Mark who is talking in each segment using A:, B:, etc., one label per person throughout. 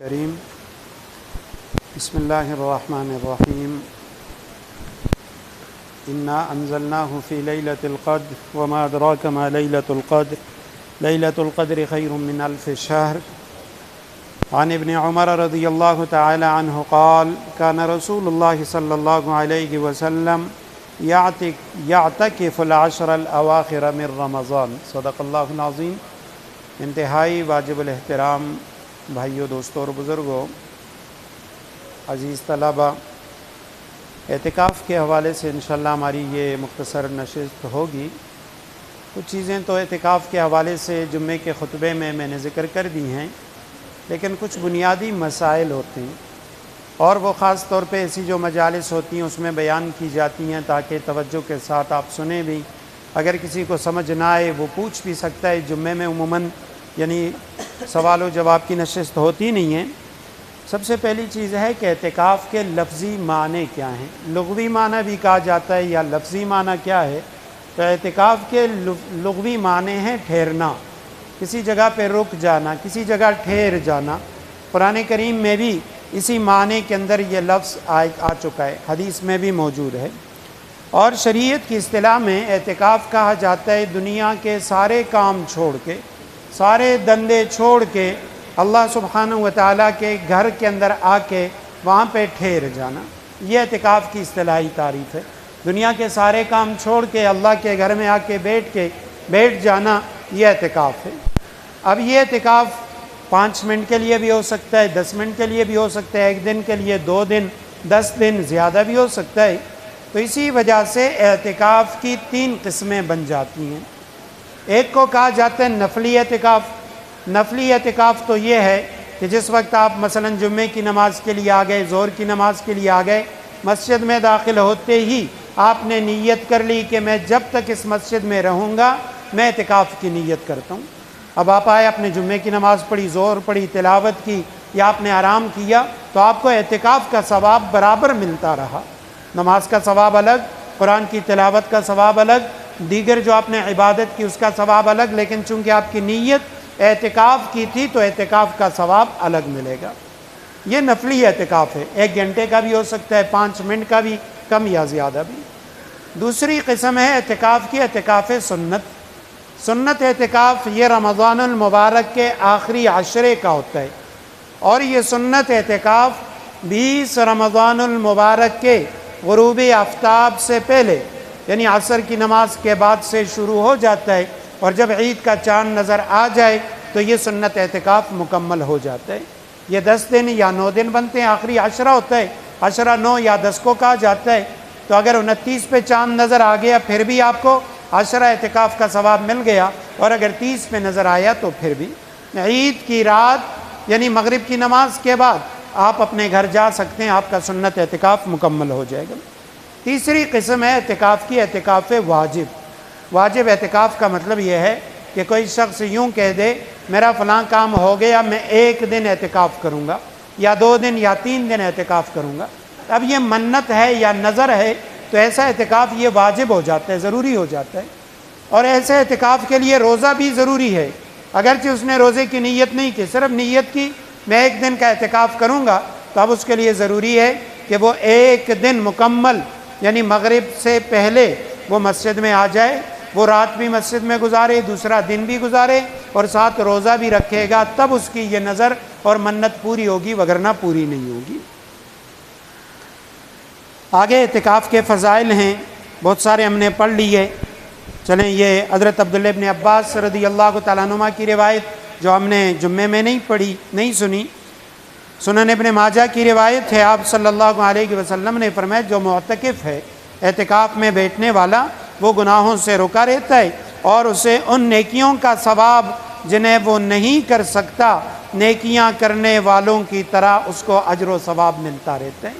A: کریم بسم اللہ الرحمن الرحیم انا انزلناه فی لیلۃ القدر وما ادراک ما لیلۃ القدر لیلۃ القدر خیر من الف شہر عن ابن عمر رضی اللہ تعالی عنہ قال کان رسول اللہ صلی اللہ علیہ وسلم یعتکف العشر الاواخر من رمضان صدق اللہ العظیم۔ انتہائی واجب الاحترام بھائیوں، دوستوں اور بزرگوں، عزیز طلبہ، اعتکاف کے حوالے سے انشاءاللہ ہماری یہ مختصر نشست ہوگی۔ کچھ چیزیں تو اعتکاف کے حوالے سے جمعے کے خطبے میں نے ذکر کر دی ہیں، لیکن کچھ بنیادی مسائل ہوتے ہیں اور وہ خاص طور پہ ایسی جو مجالس ہوتی ہیں اس میں بیان کی جاتی ہیں تاکہ توجہ کے ساتھ آپ سنیں بھی۔ اگر کسی کو سمجھ نہ آئے وہ پوچھ بھی سکتا ہے۔ جمعے میں عموماً سوال و جواب کی نشست ہوتی نہیں ہے۔ سب سے پہلی چیز ہے کہ اعتکاف کے لفظی معنی کیا ہیں، لغوی معنی بھی کہا جاتا ہے یا لفظی معنی کیا ہے۔ تو اعتکاف کے لغوی معنی ہیں ٹھہرنا، کسی جگہ پہ رک جانا، کسی جگہ ٹھہر جانا۔ قرآن کریم میں بھی اسی معنی کے اندر یہ لفظ آ چکا ہے، حدیث میں بھی موجود ہے۔ اور شریعت کی اصطلاح میں اعتکاف کہا جاتا ہے دنیا کے سارے کام چھوڑ کے، سارے دندے چھوڑ کے اللہ سبحانہ و تعالیٰ کے گھر کے اندر آ کے وہاں پہ ٹھہر جانا، یہ اعتکاف کی اصطلاحی تعریف ہے۔ دنیا کے سارے کام چھوڑ کے اللہ کے گھر میں آ کے بیٹھ جانا، یہ اعتکاف ہے۔ اب یہ اعتکاف 5 منٹ کے لیے بھی ہو سکتا ہے، 10 منٹ کے لیے بھی ہو سکتا ہے، 1 دن کے لیے، 2 دن، 10 دن، زیادہ بھی ہو سکتا ہے۔ تو اسی وجہ سے اعتکاف کی 3 قسمیں بن جاتی ہیں۔ ایک کو کہا جاتا ہے نفلی اعتکاف۔ نفلی اعتکاف تو یہ ہے کہ جس وقت آپ مثلا جمعے کی نماز کے لیے آ گئے، ظہر کی نماز کے لیے آ گئے، مسجد میں داخل ہوتے ہی آپ نے نیت کر لی کہ میں جب تک اس مسجد میں رہوں گا میں اعتکاف کی نیت کرتا ہوں۔ اب آپ آئے، اپنے جمعے کی نماز پڑھی، ظہر پڑھی، تلاوت کی یا آپ نے آرام کیا، تو آپ کو اعتکاف کا ثواب برابر ملتا رہا۔ نماز کا ثواب الگ، قرآن کی تلاوت کا ثواب الگ، دیگر جو آپ نے عبادت کی اس کا ثواب الگ، لیکن چونکہ آپ کی نیت اعتکاف کی تھی تو اعتکاف کا ثواب الگ ملے گا۔ یہ نفلی اعتکاف ہے، 1 گھنٹے کا بھی ہو سکتا ہے، 5 منٹ کا بھی، کم یا زیادہ بھی۔ دوسری قسم ہے اعتکاف کی، اعتکاف سنت۔ سنت اعتکاف یہ رمضان المبارک کے آخری عشرے کا ہوتا ہے، اور یہ سنت اعتکاف 20 رمضان المبارک کے غروب آفتاب سے پہلے یعنی عصر کی نماز کے بعد سے شروع ہو جاتا ہے، اور جب عید کا چاند نظر آ جائے تو یہ سنت اعتکاف مکمل ہو جاتا ہے۔ یہ 10 دن یا 9 دن بنتے ہیں، آخری عشرہ ہوتا ہے، عشرہ 9 یا 10 کو کہا جاتا ہے۔ تو اگر 29 پہ چاند نظر آ گیا پھر بھی آپ کو عشرہ اعتکاف کا ثواب مل گیا، اور اگر 30 پہ نظر آیا تو پھر بھی۔ عید کی رات یعنی مغرب کی نماز کے بعد آپ اپنے گھر جا سکتے ہیں، آپ کا سنت اعتکاف مکمل ہو جائے گا۔ تیسری قسم ہے اعتکاف کی، اعتکاف واجب۔ واجب اعتکاف کا مطلب یہ ہے کہ کوئی شخص یوں کہہ دے میرا فلاں کام ہو گیا، میں 1 دن اعتکاف کروں گا یا 2 دن یا 3 دن اعتکاف کروں گا۔ اب یہ منت ہے یا نظر ہے تو ایسا اعتکاف یہ واجب ہو جاتا ہے، ضروری ہو جاتا ہے۔ اور ایسے اعتکاف کے لیے روزہ بھی ضروری ہے، اگرچہ اس نے روزے کی نیت نہیں کی، صرف نیت کی میں 1 دن کا اعتکاف کروں گا، تو اب اس کے لیے ضروری ہے کہ وہ 1 دن مکمل یعنی مغرب سے پہلے وہ مسجد میں آ جائے، وہ رات بھی مسجد میں گزارے، دوسرا دن بھی گزارے، اور ساتھ روزہ بھی رکھے گا، تب اس کی یہ نظر اور منت پوری ہوگی، وگرنہ پوری نہیں ہوگی۔ آگے اعتکاف کے فضائل ہیں، بہت سارے ہم نے پڑھ لیے۔ چلیں یہ حضرت عبداللہ ابن عباس رضی اللہ تعالیٰ عنہما کی روایت جو ہم نے جمعے میں نہیں پڑھی، نہیں سنی، سنن ابن ماجہ کی روایت ہے، آپ صلی اللہ علیہ وسلم نے فرمایا جو معتکف ہے، اعتکاف میں بیٹھنے والا، وہ گناہوں سے رکا رہتا ہے اور اسے ان نیکیوں کا ثواب جنہیں وہ نہیں کر سکتا، نیکیاں کرنے والوں کی طرح اس کو اجر و ثواب ملتا رہتا ہے۔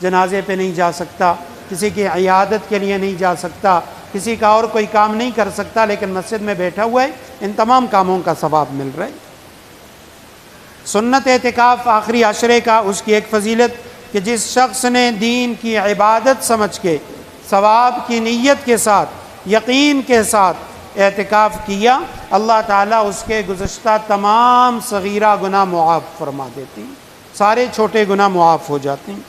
A: جنازے پہ نہیں جا سکتا، کسی کی عیادت کے لیے نہیں جا سکتا، کسی کا اور کوئی کام نہیں کر سکتا، لیکن مسجد میں بیٹھا ہوا ہے، ان تمام کاموں کا ثواب مل رہا ہے۔ سنت اعتکاف آخری عشرے کا، اس کی ایک فضیلت کہ جس شخص نے دین کی عبادت سمجھ کے، ثواب کی نیت کے ساتھ، یقین کے ساتھ اعتکاف کیا، اللہ تعالیٰ اس کے گزشتہ تمام صغیرہ گناہ معاف فرما دیتے ہیں، سارے چھوٹے گناہ معاف ہو جاتے ہیں۔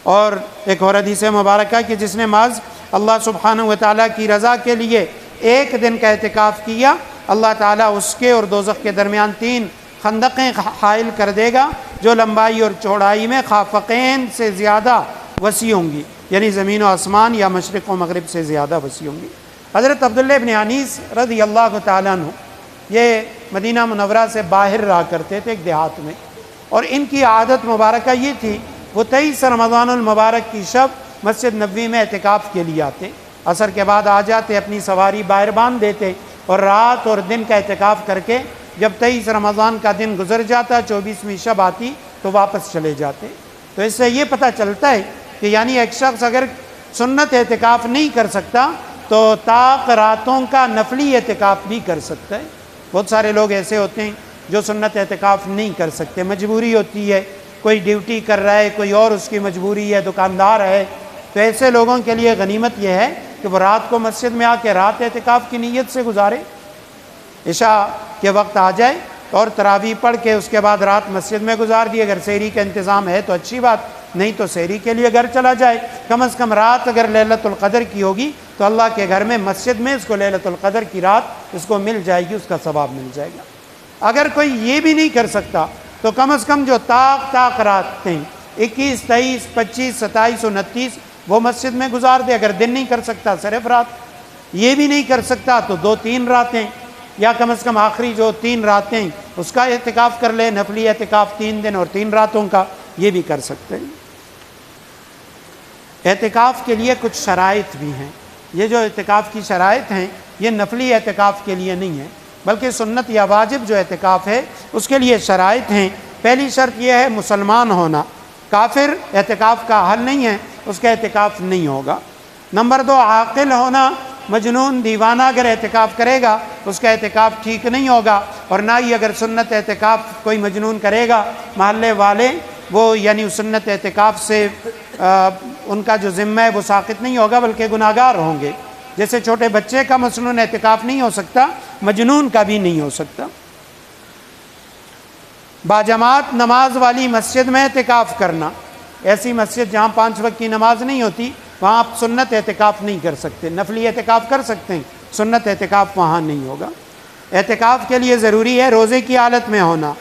A: اور ایک اور حدیث مبارکہ کہ جس نے محض اللہ سبحانہ و تعالیٰ کی رضا کے لیے ایک دن کا اعتکاف کیا، اللہ تعالیٰ اس کے اور دوزخ کے درمیان 3 خندقیں حائل کر دے گا جو لمبائی اور چوڑائی میں خافقین سے زیادہ وسیع ہوں گی، یعنی زمین و آسمان یا مشرق و مغرب سے زیادہ وسیع ہوں گی۔ حضرت عبداللہ ابن انیس رضی اللہ تعالیٰ عنہ یہ مدینہ منورہ سے باہر رہا کرتے تھے ایک دیہات میں، اور ان کی عادت مبارکہ یہ تھی وہ 23 رمضان المبارک کی شب مسجد نبوی میں اعتکاف کے لیے آتے، عصر کے بعد آ جاتے، اپنی سواری باہر باندھ دیتے اور رات اور دن کا اعتکاف کر کے جب 23 رمضان کا دن گزر جاتا، 24ویں شب آتی تو واپس چلے جاتے۔ تو اس سے یہ پتہ چلتا ہے کہ یعنی ایک شخص اگر سنت اعتکاف نہیں کر سکتا تو طاق راتوں کا نفلی اعتکاف بھی کر سکتا ہے۔ بہت سارے لوگ ایسے ہوتے ہیں جو سنت اعتکاف نہیں کر سکتے، مجبوری ہوتی ہے، کوئی ڈیوٹی کر رہا ہے، کوئی اور اس کی مجبوری ہے، دکاندار ہے، تو ایسے لوگوں کے لیے غنیمت یہ ہے کہ وہ رات کو مسجد میں آ کے رات اعتکاف کی نیت سے گزارے، عشاء کے وقت آ جائے اور تراویح پڑھ کے اس کے بعد رات مسجد میں گزار دی۔ اگر سحری کا انتظام ہے تو اچھی بات، نہیں تو سحری کے لیے گھر چلا جائے۔ کم از کم رات اگر لیلۃ القدر کی ہوگی تو اللہ کے گھر میں مسجد میں اس کو لیلۃ القدر کی رات اس کو مل جائے گی، اس کا ثواب مل جائے گا۔ اگر کوئی یہ بھی نہیں کر سکتا تو کم از کم جو طاق رات ہیں 21، 23، 25، 27، 29 وہ مسجد میں گزار دے۔ اگر دن نہیں کر سکتا صرف رات، یہ بھی نہیں کر سکتا تو 2-3 راتیں یا کم از کم آخری جو 3 راتیں اس کا اعتکاف کر لے، نفلی اعتکاف 3 دن اور 3 راتوں کا، یہ بھی کر سکتے ہیں۔ اعتکاف کے لیے کچھ شرائط بھی ہیں۔ یہ جو اعتکاف کی شرائط ہیں یہ نفلی اعتکاف کے لیے نہیں ہے بلکہ سنت یا واجب جو اعتکاف ہے اس کے لیے شرائط ہیں۔ پہلی شرط یہ ہے مسلمان ہونا، کافر اعتکاف کا حل نہیں ہے، اس کا اعتکاف نہیں ہوگا۔ نمبر 2 عاقل ہونا، مجنون دیوانہ اگر اعتکاف کرے گا اس کا اعتکاف ٹھیک نہیں ہوگا، اور نہ ہی اگر سنت اعتکاف کوئی مجنون کرے گا محلے والے وہ یعنی سنت اعتکاف سے ان کا جو ذمہ ہے وہ ساقط نہیں ہوگا بلکہ گناہگار ہوں گے۔ جیسے چھوٹے بچے کا مسنون اعتکاف نہیں ہو سکتا، مجنون کا بھی نہیں ہو سکتا۔ باجماعت نماز والی مسجد میں اعتکاف کرنا، ایسی مسجد جہاں 5 وقت کی نماز نہیں ہوتی وہاں آپ سنت اعتکاف نہیں کر سکتے، نفلی اعتکاف کر سکتے ہیں، سنت اعتکاف وہاں نہیں ہوگا۔ اعتکاف کے لیے ضروری ہے روزے کی حالت میں ہونا،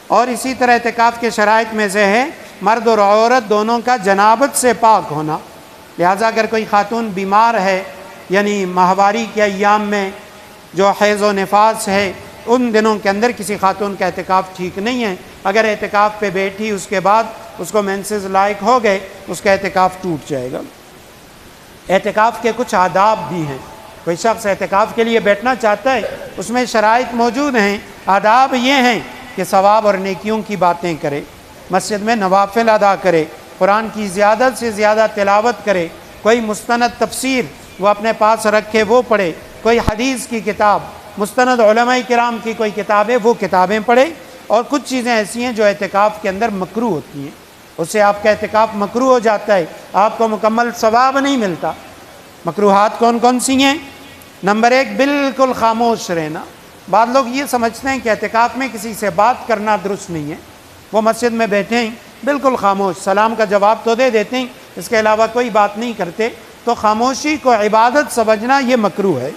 A: اور اسی طرح اعتکاف کے شرائط میں سے ہے مرد اور عورت دونوں کا جنابت سے پاک ہونا۔ لہٰذا اگر کوئی خاتون بیمار ہے یعنی ماہواری کے ایام میں جو حیض و نفاس ہے ان دنوں کے اندر کسی خاتون کا اعتکاف ٹھیک نہیں ہے۔ اگر اعتکاف پہ بیٹھی اس کے بعد اس کو مینسز لائق ہو گئے اس کا اعتکاف ٹوٹ جائے گا۔ اعتکاف کے کچھ آداب بھی ہیں، کوئی شخص اعتکاف کے لیے بیٹھنا چاہتا ہے اس میں شرائط موجود ہیں۔ آداب یہ ہیں کہ ثواب اور نیکیوں کی باتیں کرے، مسجد میں نوافل ادا کرے، قرآن کی زیادہ سے زیادہ تلاوت کرے، کوئی مستند تفسیر وہ اپنے پاس رکھے وہ پڑھے، کوئی حدیث کی کتاب، مستند علماء کرام کی کوئی کتابیں وہ کتابیں پڑھے، اور کچھ چیزیں ایسی ہیں جو اعتکاف کے اندر مکروہ ہوتی ہیں، اس سے آپ کا اعتکاف مکروہ ہو جاتا ہے، آپ کو مکمل ثواب نہیں ملتا۔ مکروہات کون کون سی ہیں؟ نمبر 1 بالکل خاموش رہنا۔ بعض لوگ یہ سمجھتے ہیں کہ اعتکاف میں کسی سے بات کرنا درست نہیں ہے، وہ مسجد میں بیٹھے ہیں بالکل خاموش، سلام کا جواب تو دے دیتے ہیں، اس کے علاوہ کوئی بات نہیں کرتے، تو خاموشی کو عبادت سمجھنا یہ مکروہ ہے۔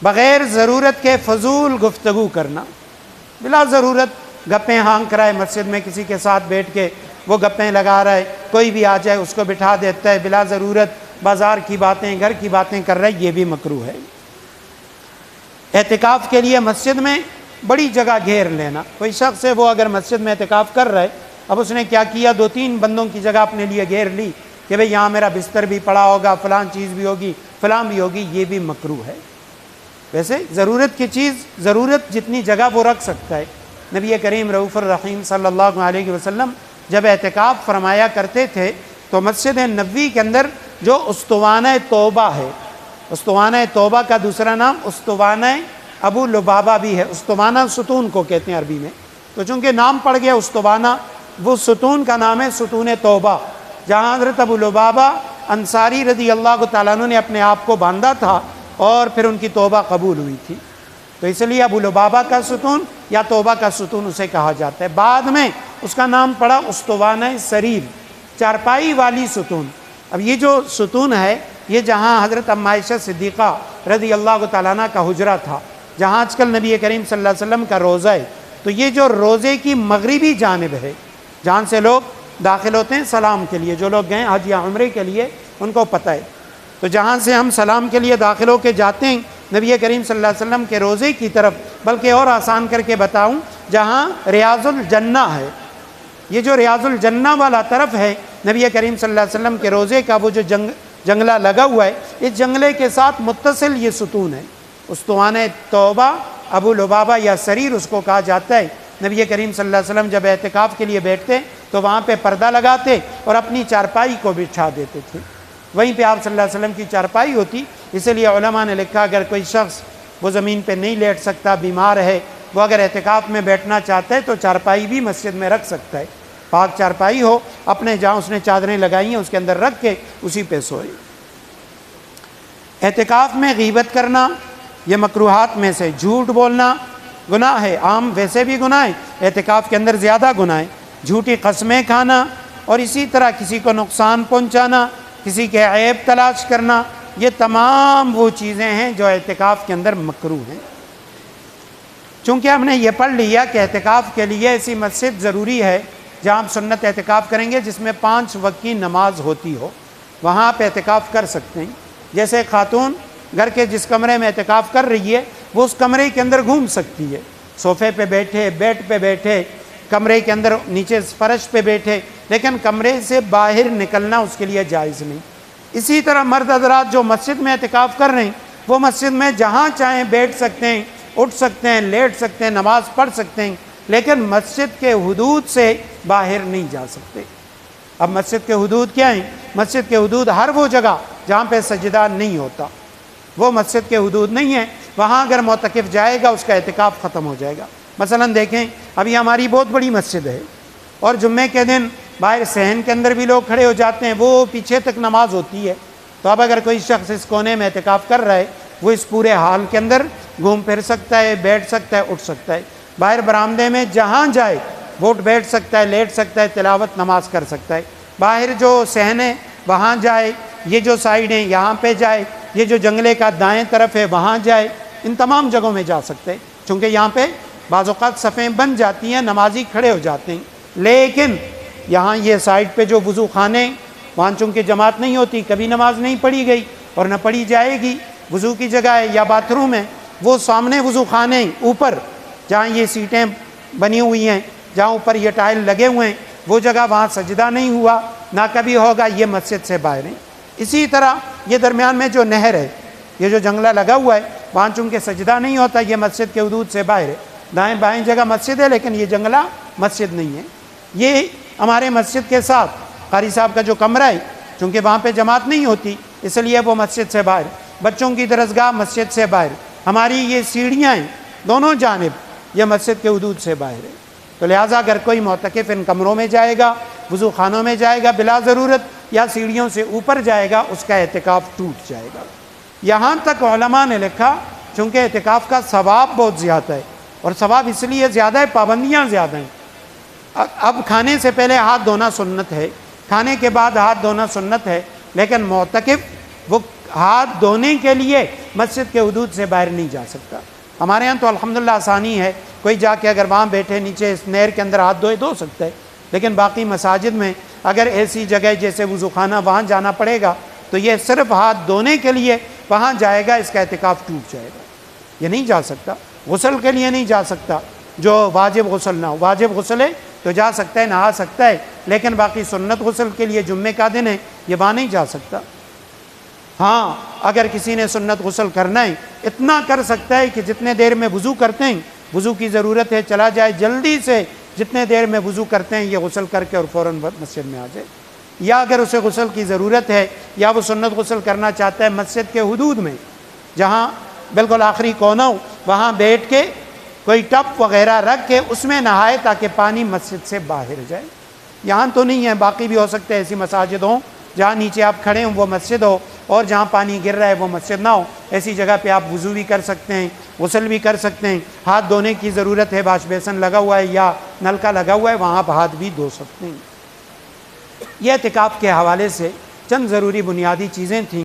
A: بغیر ضرورت کے فضول گفتگو کرنا، بلا ضرورت گپیں ہانک رہا ہے مسجد میں کسی کے ساتھ بیٹھ کے وہ گپیں لگا رہا ہے، کوئی بھی آ جائے اس کو بٹھا دیتا ہے، بلا ضرورت بازار کی باتیں گھر کی باتیں کر رہا ہے، یہ بھی مکروہ ہے۔ اعتکاف کے لیے مسجد میں بڑی جگہ گھیر لینا، کوئی شخص ہے وہ اگر مسجد میں اعتکاف کر رہا ہے، اب اس نے کیا کیا 2-3 بندوں کی جگہ اپنے لیے گھیر لی کہ بھئی یہاں میرا بستر بھی پڑا ہوگا، فلاں چیز بھی ہوگی، فلاں بھی ہوگی، یہ بھی مکروہ ہے۔ ویسے ضرورت کی چیز ضرورت جتنی جگہ وہ رکھ سکتا ہے۔ نبی کریم رؤوف الرحیم صلی اللہ علیہ وسلم جب اعتکاف فرمایا کرتے تھے تو مسجد نبوی کے اندر جو استوانہ توبہ ہے، استوانہ توبہ کا دوسرا نام استوانہ ابو لبابہ بھی ہے، استوانہ ستون کو کہتے ہیں عربی میں، تو چونکہ نام پڑ گیا استوانہ، وہ ستون کا نام ہے ستون توبہ، جہاں حضرت ابو لبابہ انصاری رضی اللہ تعالیٰ عنہ نے اپنے آپ کو باندھا تھا، اور پھر ان کی توبہ قبول ہوئی تھی۔ تو اس لیے ابو لبابہ کا ستون یا توبہ کا ستون اسے کہا جاتا ہے۔ بعد میں اس کا نام پڑا استوانہ سریر، چارپائی والی ستون۔ اب یہ جو ستون ہے یہ جہاں حضرت ام عائشہ صدیقہ رضی اللہ تعالیٰ عنہ کا حجرہ تھا، جہاں آج کل نبی کریم صلی اللہ علیہ وسلم کا روضہ ہے، تو یہ جو روضے کی مغربی جانب ہے جہاں سے لوگ داخل ہوتے ہیں سلام کے لیے، جو لوگ گئے حج یا عمرے کے لیے ان کو پتہ ہے، تو جہاں سے ہم سلام کے لیے داخل ہو کے جاتے ہیں نبی کریم صلی اللہ علیہ وسلم کے روضے کی طرف، بلکہ اور آسان کر کے بتاؤں جہاں ریاض الجنہ ہے، یہ جو ریاض الجنہ والا طرف ہے نبی کریم صلی اللہ علیہ وسلم کے روضے کا، وہ جو جنگلہ لگا ہوا ہے، اس جنگلے کے ساتھ متصل یہ ستون ہے۔ استوانہ توبہ ابو لبابہ یا سریر اس کو کہا جاتا ہے۔ نبی کریم صلی اللہ علیہ وسلم جب اعتکاف کے لیے بیٹھتے تو وہاں پہ پردہ لگاتے اور اپنی چارپائی کو بچھا دیتے تھے، وہیں پہ آپ صلی اللہ علیہ وسلم کی چارپائی ہوتی۔ اس لیے علماء نے لکھا اگر کوئی شخص وہ زمین پہ نہیں لیٹ سکتا، بیمار ہے، وہ اگر اعتکاف میں بیٹھنا چاہتا ہے تو چارپائی بھی مسجد میں رکھ سکتا ہے، پاک چارپائی ہو، اپنے جہاں اس نے چادریں لگائی ہیں اس کے اندر رکھ کے اسی پہ سوئے۔ اعتکاف میں غیبت کرنا یہ مکروہات میں سے، جھوٹ بولنا گناہ ہے، عام ویسے بھی گناہ ہے، اعتکاف کے اندر زیادہ گناہ ہے، جھوٹی قسمیں کھانا اور اسی طرح کسی کو نقصان پہنچانا، کسی کے عیب تلاش کرنا، یہ تمام وہ چیزیں ہیں جو اعتکاف کے اندر مکروہ ہیں۔ چونکہ ہم نے یہ پڑھ لیا کہ اعتکاف کے لیے ایسی مسجد ضروری ہے جہاں آپ سنت اعتکاف کریں گے جس میں 5 وقت کی نماز ہوتی ہو، وہاں آپ اعتکاف کر سکتے ہیں۔ جیسے خاتون گھر کے جس کمرے میں اعتکاف کر رہی ہے وہ اس کمرے کے اندر گھوم سکتی ہے، صوفے پہ بیٹھے، بیڈ پہ بیٹھے، کمرے کے اندر نیچے فرش پہ بیٹھے، لیکن کمرے سے باہر نکلنا اس کے لیے جائز نہیں۔ اسی طرح مرد حضرات جو مسجد میں اعتکاف کر رہے ہیں وہ مسجد میں جہاں چاہیں بیٹھ سکتے ہیں، اٹھ سکتے ہیں، لیٹ سکتے ہیں، نماز پڑھ سکتے ہیں، لیکن مسجد کے حدود سے باہر نہیں جا سکتے۔ اب مسجد کے حدود کیا ہیں؟ مسجد کے حدود ہر وہ جگہ جہاں پہ سجدہ نہیں ہوتا وہ مسجد کے حدود نہیں ہیں، وہاں اگر معتکف جائے گا اس کا اعتکاف ختم ہو جائے گا۔ مثلا دیکھیں ابھی ہماری بہت بڑی مسجد ہے اور جمعے کے دن باہر صحن کے اندر بھی لوگ کھڑے ہو جاتے ہیں، وہ پیچھے تک نماز ہوتی ہے، تو اب اگر کوئی شخص اس کونے میں اعتکاف کر رہا ہے وہ اس پورے حال کے اندر گھوم پھر سکتا ہے، بیٹھ سکتا ہے، اٹھ سکتا ہے، باہر برآمدے میں جہاں جائے وہ بیٹھ سکتا ہے، لیٹ سکتا ہے، تلاوت نماز کر سکتا ہے، باہر جو صحن ہے وہاں جائے، یہ جو سائیڈ ہیں یہاں پہ جائے، یہ جو جنگلے کا دائیں طرف ہے وہاں جائے، ان تمام جگہوں میں جا سکتے ہیں، چونکہ یہاں پہ بعض اوقات صفیں بن جاتی ہیں، نمازی کھڑے ہو جاتے ہیں، لیکن یہاں یہ سائیڈ پہ جو وضو خانے وہاں چونکہ جماعت نہیں ہوتی، کبھی نماز نہیں پڑھی گئی اور نہ پڑھی جائے گی، وضو کی جگہ ہے یا باتھ روم ہے، وہ سامنے وضو خانے اوپر جہاں یہ سیٹیں بنی ہوئی ہیں، جہاں اوپر یہ ٹائل لگے ہوئے ہیں، وہ جگہ وہاں سجدہ نہیں ہوا، نہ کبھی ہوگا، یہ مسجد سے باہر ہیں۔ اسی طرح یہ درمیان میں جو نہر ہے، یہ جو جنگلہ لگا ہوا ہے، وہاں چونکہ سجدہ نہیں ہوتا، یہ مسجد کے حدود سے باہر ہے، دائیں بائیں جگہ مسجد ہے لیکن یہ جنگلہ مسجد نہیں ہے۔ یہ ہمارے مسجد کے ساتھ قاری صاحب کا جو کمرہ ہے، چونکہ وہاں پہ جماعت نہیں ہوتی اس لیے وہ مسجد سے باہر، بچوں کی درسگاہ مسجد سے باہر، ہماری یہ سیڑھیاں ہیں دونوں جانب یہ مسجد کے حدود سے باہر ہے۔ تو لہٰذا اگر کوئی معتکف ان کمروں میں جائے گا، وضو خانوں میں جائے گا بلا ضرورت یا سیڑھیوں سے اوپر جائے گا، اس کا اعتکاف ٹوٹ جائے گا۔ یہاں تک علماء نے لکھا چونکہ اعتکاف کا ثواب بہت زیادہ ہے، اور ثواب اس لیے زیادہ ہے پابندیاں زیادہ ہیں۔ اب کھانے سے پہلے ہاتھ دھونا سنت ہے، کھانے کے بعد ہاتھ دھونا سنت ہے، لیکن معتکف وہ ہاتھ دھونے کے لیے مسجد کے حدود سے باہر نہیں جا سکتا۔ ہمارے ہاں تو الحمدللہ آسانی ہے، کوئی جا کے اگر وہاں بیٹھے نیچے اس نہر کے اندر ہاتھ دھو سکتا ہے، لیکن باقی مساجد میں اگر ایسی جگہ جیسے وضو خانہ وہاں جانا پڑے گا تو یہ صرف ہاتھ دھونے کے لیے وہاں جائے گا، اس کا اعتکاف ٹوٹ جائے گا، یہ نہیں جا سکتا۔ غسل کے لیے نہیں جا سکتا، جو واجب غسل نہ ہو، واجب غسل ہے تو جا سکتا ہے، نہا سکتا ہے، لیکن باقی سنت غسل کے لیے جمعے کا دن ہے یہ وہاں نہیں جا سکتا۔ ہاں اگر کسی نے سنت غسل کرنا ہے اتنا کر سکتا ہے کہ جتنے دیر میں وضو کرتے ہیں، وضو کی ضرورت ہے، چلا جائے جلدی سے، جتنے دیر میں وضو کرتے ہیں یہ غسل کر کے اور فوراً مسجد میں آ جائے۔ یا اگر اسے غسل کی ضرورت ہے یا وہ سنت غسل کرنا چاہتا ہے مسجد کے حدود میں جہاں بالکل آخری کونا ہو، وہاں بیٹھ کے کوئی ٹب وغیرہ رکھ کے اس میں نہائے تاکہ پانی مسجد سے باہر جائے۔ یہاں تو نہیں ہے، باقی بھی ہو سکتے ہیں ایسی مساجد ہوں جہاں نیچے آپ کھڑے ہوں وہ مسجد ہو اور جہاں پانی گر رہا ہے وہ مسجد نہ ہو، ایسی جگہ پہ آپ وضو بھی کر سکتے ہیں، غسل بھی کر سکتے ہیں، ہاتھ دھونے کی ضرورت ہے، واش بیسن لگا ہوا ہے یا نل کا لگا ہوا ہے، وہاں آپ ہاتھ بھی دھو سکتے ہیں۔ یہ اعتکاف کے حوالے سے چند ضروری بنیادی چیزیں تھیں